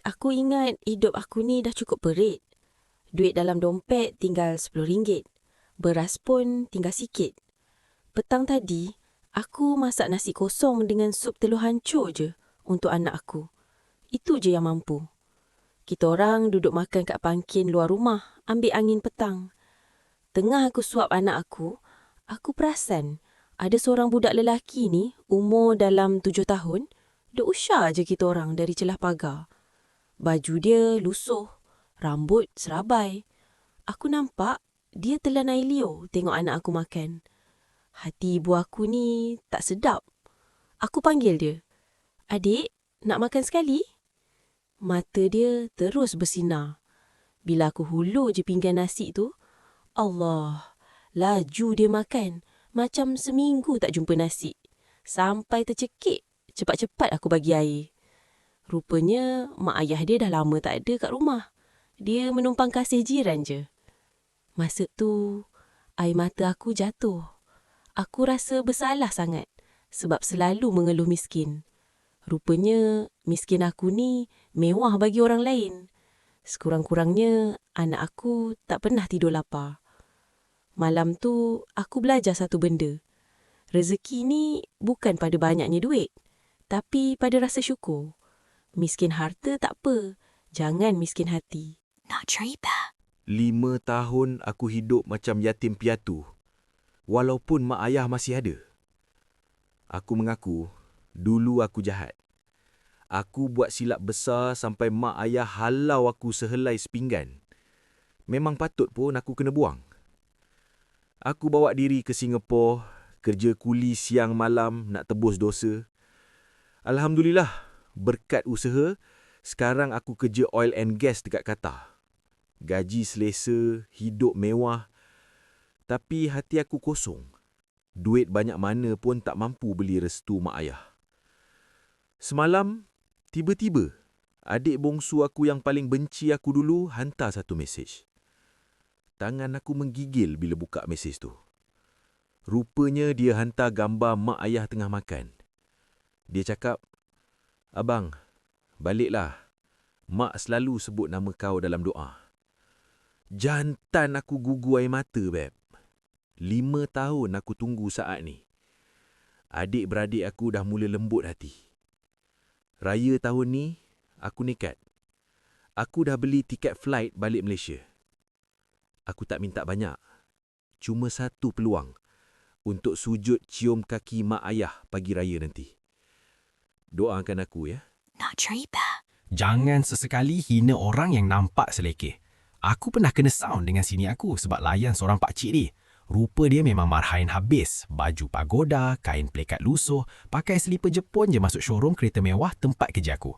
aku ingat hidup aku ni dah cukup perit. Duit dalam dompet tinggal RM10. Beras pun tinggal sikit. Petang tadi, aku masak nasi kosong dengan sup telur hancur je untuk anak aku. Itu je yang mampu. Kita orang duduk makan kat pangkin luar rumah, ambil angin petang. Tengah aku suap anak aku perasan ada seorang budak lelaki ni, umur dalam 7 tahun, duk usah je kita orang dari celah pagar. Baju dia lusuh, rambut serabai. Aku nampak dia telan air liur tengok anak aku makan. Hati ibu aku ni tak sedap. Aku panggil dia. "Adik, nak makan sekali?" Mata dia terus bersinar. Bila aku hulur je pinggan nasi tu, Allah, laju dia makan. Macam seminggu tak jumpa nasi. Sampai tercekik, cepat-cepat aku bagi air. Rupanya mak ayah dia dah lama tak ada kat rumah. Dia menumpang kasih jiran je. Masa tu, air mata aku jatuh. Aku rasa bersalah sangat sebab selalu mengeluh miskin. Rupanya miskin aku ni mewah bagi orang lain. Sekurang-kurangnya anak aku tak pernah tidur lapar. Malam tu aku belajar satu benda. Rezeki ni bukan pada banyaknya duit, tapi pada rasa syukur. Miskin harta tak apa, jangan miskin hati. Nak cerita? 5 tahun aku hidup macam yatim piatu, walaupun mak ayah masih ada. Aku mengaku, dulu aku jahat. Aku buat silap besar sampai mak ayah halau aku sehelai sepinggan. Memang patut pun aku kena buang. Aku bawa diri ke Singapura, kerja kuli siang malam nak tebus dosa. Alhamdulillah, berkat usaha, sekarang aku kerja oil and gas dekat Qatar. Gaji selesa, hidup mewah. Tapi hati aku kosong. Duit banyak mana pun tak mampu beli restu mak ayah. Semalam, tiba-tiba, adik bongsu aku yang paling benci aku dulu hantar satu mesej. Tangan aku menggigil bila buka mesej tu. Rupanya dia hantar gambar mak ayah tengah makan. Dia cakap, "Abang, baliklah. Mak selalu sebut nama kau dalam doa." Jantan aku gugur air mata, Beb. 5 tahun aku tunggu saat ni. Adik-beradik aku dah mula lembut hati. Raya tahun ni, aku nekat. Aku dah beli tiket flight balik Malaysia. Aku tak minta banyak. Cuma satu peluang untuk sujud cium kaki mak ayah pagi raya nanti. Doakan aku, ya. Nak cerita? Jangan sesekali hina orang yang nampak selekeh. Aku pernah kena sound dengan sini aku sebab layan seorang pakcik ni. Rupa dia memang marhain habis. Baju pagoda, kain plekat lusuh, pakai selipar Jepun je masuk showroom kereta mewah tempat kerja aku.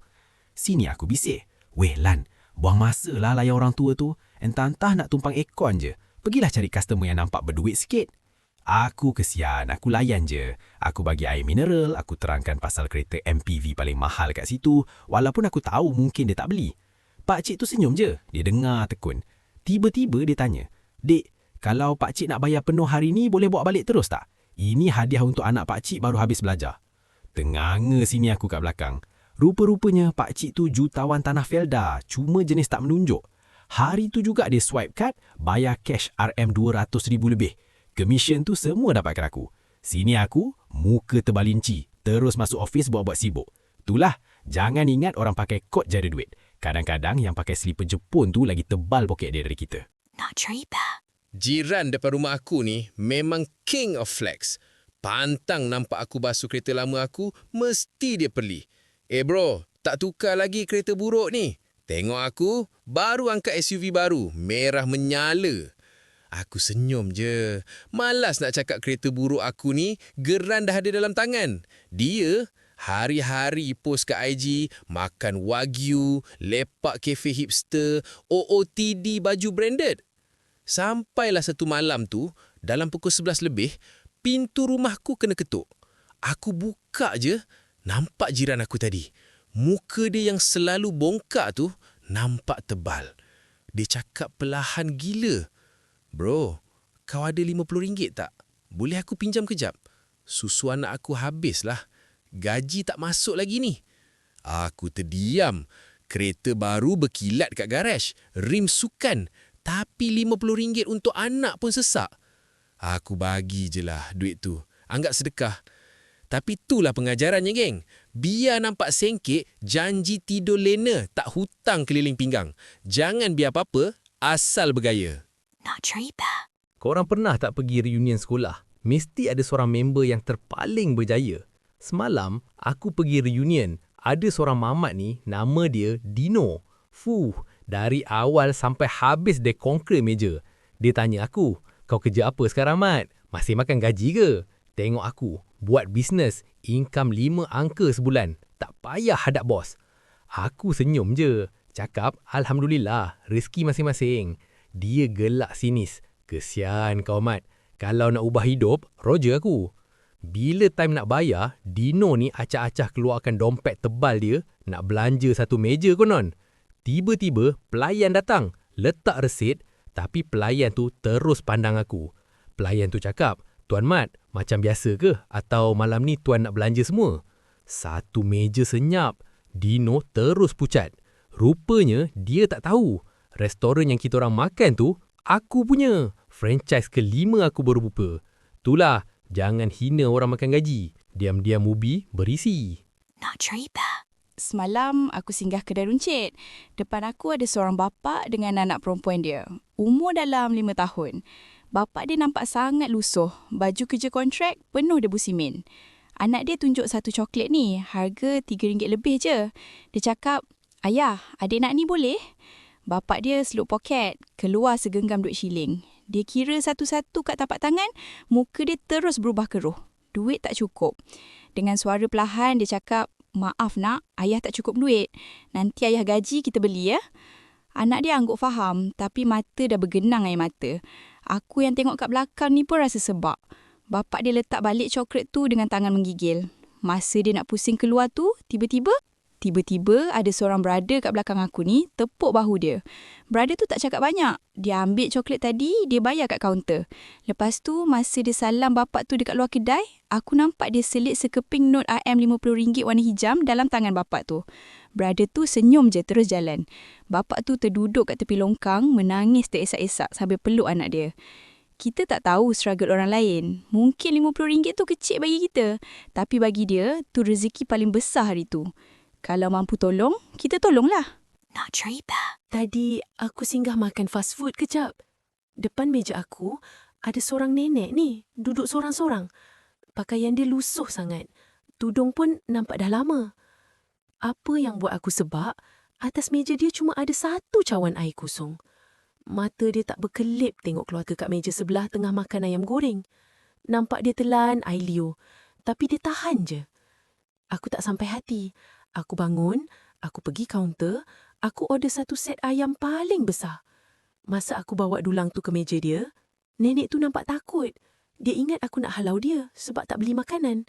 Sini aku bisik. "Weh Lan, buang masa lah layan orang tua tu. Entah-entah nak tumpang aircon je. Pergilah cari customer yang nampak berduit sikit." Aku kesian, aku layan je. Aku bagi air mineral, aku terangkan pasal kereta MPV paling mahal kat situ, walaupun aku tahu mungkin dia tak beli. Pakcik tu senyum je, dia dengar tekun. Tiba-tiba dia tanya, "Dek, kalau pakcik nak bayar penuh hari ni, boleh bawa balik terus tak? Ini hadiah untuk anak pakcik baru habis belajar." Tenganga sini aku kat belakang. Rupa-rupanya pakcik tu jutawan tanah Felda, cuma jenis tak menunjuk. Hari tu juga dia swipe card, bayar cash RM200,000 lebih. Commission tu semua dapatkan aku. Sini aku, muka terbalinci, terus masuk office buat-buat sibuk. Itulah, jangan ingat orang pakai kod jara duit. Kadang-kadang yang pakai selipar Jepun tu lagi tebal poket dia dari kita. Nak cerita? Jiran depan rumah aku ni memang king of flex. Pantang nampak aku basuh kereta lama aku, mesti dia perli. "Eh bro, tak tukar lagi kereta buruk ni?" Tengok aku, baru angkat SUV baru, merah menyala. Aku senyum je. Malas nak cakap kereta buruk aku ni geran dah ada dalam tangan. Dia hari-hari post kat IG, makan wagyu, lepak kafe hipster, OOTD baju branded. Sampailah satu malam tu, dalam pukul 11 lebih, pintu rumahku kena ketuk. Aku buka je, nampak jiran aku tadi. Muka dia yang selalu bongkak tu, nampak tebal. Dia cakap perlahan gila. "Bro, kau ada RM50 tak? Boleh aku pinjam kejap? Susu anak aku habislah. Gaji tak masuk lagi ni." Aku terdiam. Kereta baru berkilat kat garaj. Rim sukan. Tapi RM50 untuk anak pun sesak. Aku bagi je lah duit tu. Anggap sedekah. Tapi itulah pengajarannya, geng. Biar nampak sengkit, janji tidur lena, tak hutang keliling pinggang. Jangan biar apa-apa, asal bergaya. Nak cerita? Korang pernah tak pergi reunion sekolah? Mesti ada seorang member yang terpaling berjaya. Semalam, aku pergi reunion. Ada seorang mamat ni, nama dia Dino. Dari awal sampai habis dia konkret meja. Dia tanya aku, kau kerja apa sekarang, Mat? Masih makan gaji ke? Tengok aku, buat bisnes, income 5 angka sebulan. Tak payah hadap bos. Aku senyum je. Cakap, Alhamdulillah, rezeki masing-masing. Dia gelak sinis. Kesian kau, Mat. Kalau nak ubah hidup, roja aku. Bila time nak bayar, Dino ni acah-acah keluarkan dompet tebal dia, nak belanja satu meja konon. Tiba-tiba, pelayan datang, letak resit, tapi pelayan tu terus pandang aku. Pelayan tu cakap, Tuan Mat, macam biasa ke? Atau malam ni Tuan nak belanja semua? Satu meja senyap. Dino terus pucat. Rupanya, dia tak tahu. Restoran yang kita orang makan tu, aku punya. Franchise ke-5 aku baru buka. Itulah, jangan hina orang makan gaji. Diam-diam ubi berisi. Nak cerita? Semalam aku singgah kedai runcit. Depan aku ada seorang bapa dengan anak perempuan dia. Umur dalam 5 tahun. Bapa dia nampak sangat lusuh. Baju kerja kontrak penuh debu simen. Anak dia tunjuk satu coklat ni. Harga RM3 lebih je. Dia cakap, Ayah, adik nak ni boleh? Bapa dia selup poket. Keluar segenggam duit shilling. Dia kira satu-satu kat tapak tangan. Muka dia terus berubah keruh. Duit tak cukup. Dengan suara perlahan dia cakap, Maaf nak, ayah tak cukup duit. Nanti ayah gaji kita beli ya. Anak dia angguk faham, tapi mata dah bergenang air mata. Aku yang tengok kat belakang ni pun rasa sebab. Bapak dia letak balik coklat tu dengan tangan menggigil. Masa dia nak pusing keluar tu, tiba-tiba ada seorang brother kat belakang aku ni tepuk bahu dia. Brother tu tak cakap banyak. Dia ambil coklat tadi, dia bayar kat kaunter. Lepas tu, masa dia salam bapak tu dekat luar kedai, aku nampak dia selit sekeping not RM 50 warna hijau dalam tangan bapak tu. Brother tu senyum je terus jalan. Bapak tu terduduk kat tepi longkang, menangis teresak-esak sambil peluk anak dia. Kita tak tahu struggle orang lain. Mungkin RM50 tu kecil bagi kita. Tapi bagi dia, tu rezeki paling besar hari tu. Kalau mampu tolong, kita tolonglah. Nak cerita? Tadi aku singgah makan fast food kejap. Depan meja aku, ada seorang nenek ni, duduk sorang-sorang. Pakaian dia lusuh sangat. Tudung pun nampak dah lama. Apa yang buat aku sebab, atas meja dia cuma ada satu cawan air kosong. Mata dia tak berkelip tengok keluarga kat meja sebelah tengah makan ayam goreng. Nampak dia telan air liur. Tapi dia tahan je. Aku tak sampai hati. Aku bangun, aku pergi kaunter, aku order satu set ayam paling besar. Masa aku bawa dulang tu ke meja dia, nenek tu nampak takut. Dia ingat aku nak halau dia sebab tak beli makanan.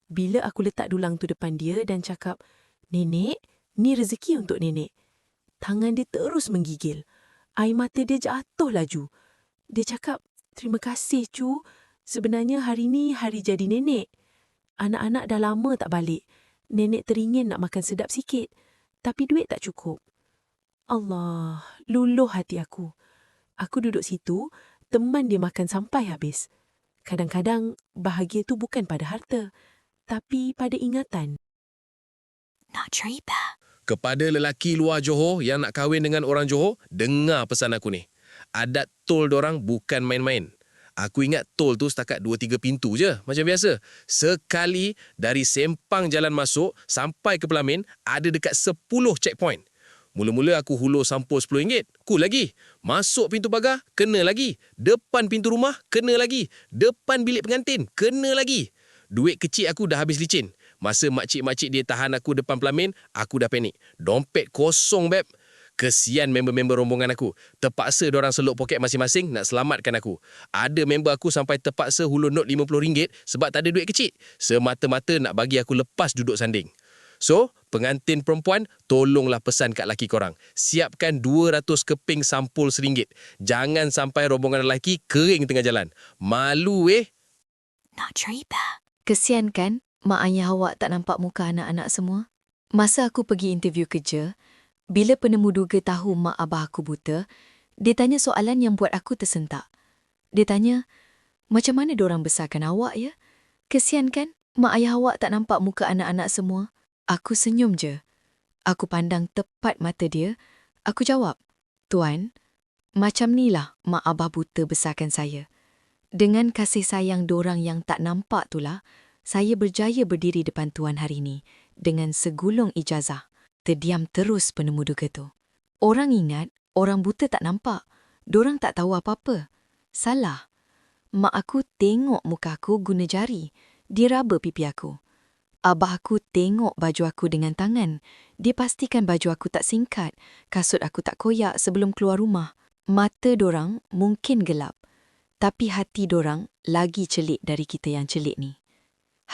Bila aku letak dulang tu depan dia dan cakap, Nenek, ni rezeki untuk nenek. Tangan dia terus menggigil. Air mata dia jatuh laju. Dia cakap, terima kasih cu. Sebenarnya hari ni hari jadi nenek. Anak-anak dah lama tak balik. Nenek teringin nak makan sedap sikit. Tapi duit tak cukup. Allah, luluh hati aku. Aku duduk situ, teman dia makan sampai habis. Kadang-kadang bahagia tu bukan pada harta, tapi pada ingatan. Nak cerita? Kepada lelaki luar Johor yang nak kahwin dengan orang Johor, dengar pesan aku ni. Adat tol dorang bukan main-main. Aku ingat tol tu setakat 2-3 pintu je, macam biasa. Sekali dari sempang jalan masuk sampai ke Pelamin, ada dekat 10 checkpoint. Mula-mula aku hulur sampul RM10. Cool lagi. Masuk pintu pagar, kena lagi. Depan pintu rumah, kena lagi. Depan bilik pengantin, kena lagi. Duit kecil aku dah habis licin. Masa makcik-makcik dia tahan aku depan Pelamin, aku dah panik. Dompet kosong, beb. Kesian member-member rombongan aku. Terpaksa diorang seluk poket masing-masing nak selamatkan aku. Ada member aku sampai terpaksa hulur not RM50 sebab tak ada duit kecil. Semata-mata nak bagi aku lepas duduk sanding. So, pengantin perempuan, tolonglah pesan kat laki korang. Siapkan 200 keping sampul RM1. Jangan sampai rombongan lelaki kering tengah jalan. Malu Nak cerita? Kesian kan mak ayah awak tak nampak muka anak-anak semua? Masa aku pergi interview kerja, Bila penemu duga tahu mak abah aku buta, dia tanya soalan yang buat aku tersentak. Dia tanya, macam mana dorang besarkan awak ya? Kesian kan, mak ayah awak tak nampak muka anak-anak semua. Aku senyum je. Aku pandang tepat mata dia. Aku jawab, Tuan, macam nilah mak abah buta besarkan saya. Dengan kasih sayang dorang yang tak nampak itulah, saya berjaya berdiri depan Tuan hari ini dengan segulung ijazah. Terdiam terus penemu duga tu. Orang ingat orang buta tak nampak. Dorang tak tahu apa-apa. Salah. Mak aku tengok muka aku guna jari. Dia raba pipi aku. Abah aku tengok baju aku dengan tangan. Dia pastikan baju aku tak singkat. Kasut aku tak koyak sebelum keluar rumah. Mata dorang mungkin gelap. Tapi hati dorang lagi celik dari kita yang celik ni.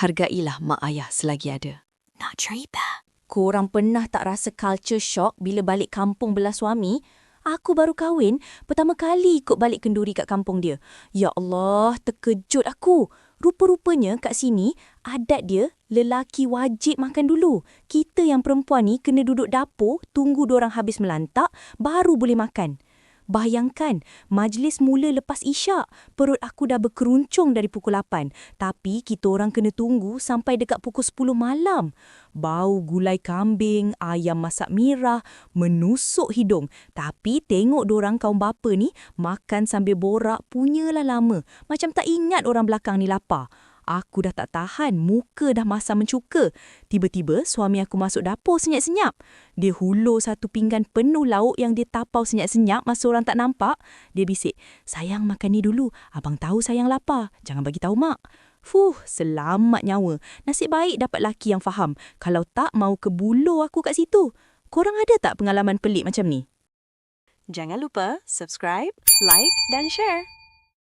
Hargailah mak ayah selagi ada. Nak cerita? Korang pernah tak rasa culture shock bila balik kampung belah suami? Aku baru kahwin, pertama kali ikut balik kenduri kat kampung dia. Ya Allah, terkejut aku. Rupa-rupanya kat sini, adat dia lelaki wajib makan dulu. Kita yang perempuan ni kena duduk dapur, tunggu dorang habis melantak, baru boleh makan. Bayangkan, majlis mula lepas isyak. Perut aku dah berkeruncung dari pukul 8. Tapi kita orang kena tunggu sampai dekat pukul 10 malam. Bau gulai kambing, ayam masak merah, menusuk hidung. Tapi tengok dorang kaum bapa ni makan sambil borak punyalah lama. Macam tak ingat orang belakang ni lapar. Aku dah tak tahan, muka dah masam mencuka. Tiba-tiba suami aku masuk dapur senyap-senyap. Dia hulur satu pinggan penuh lauk yang dia tapau senyap-senyap masa orang tak nampak. Dia bisik, sayang makan ni dulu. Abang tahu sayang lapar. Jangan bagi tahu mak. Selamat nyawa. Nasib baik dapat laki yang faham. Kalau tak, mau kebuluh aku kat situ. Korang ada tak pengalaman pelik macam ni? Jangan lupa subscribe, like dan share.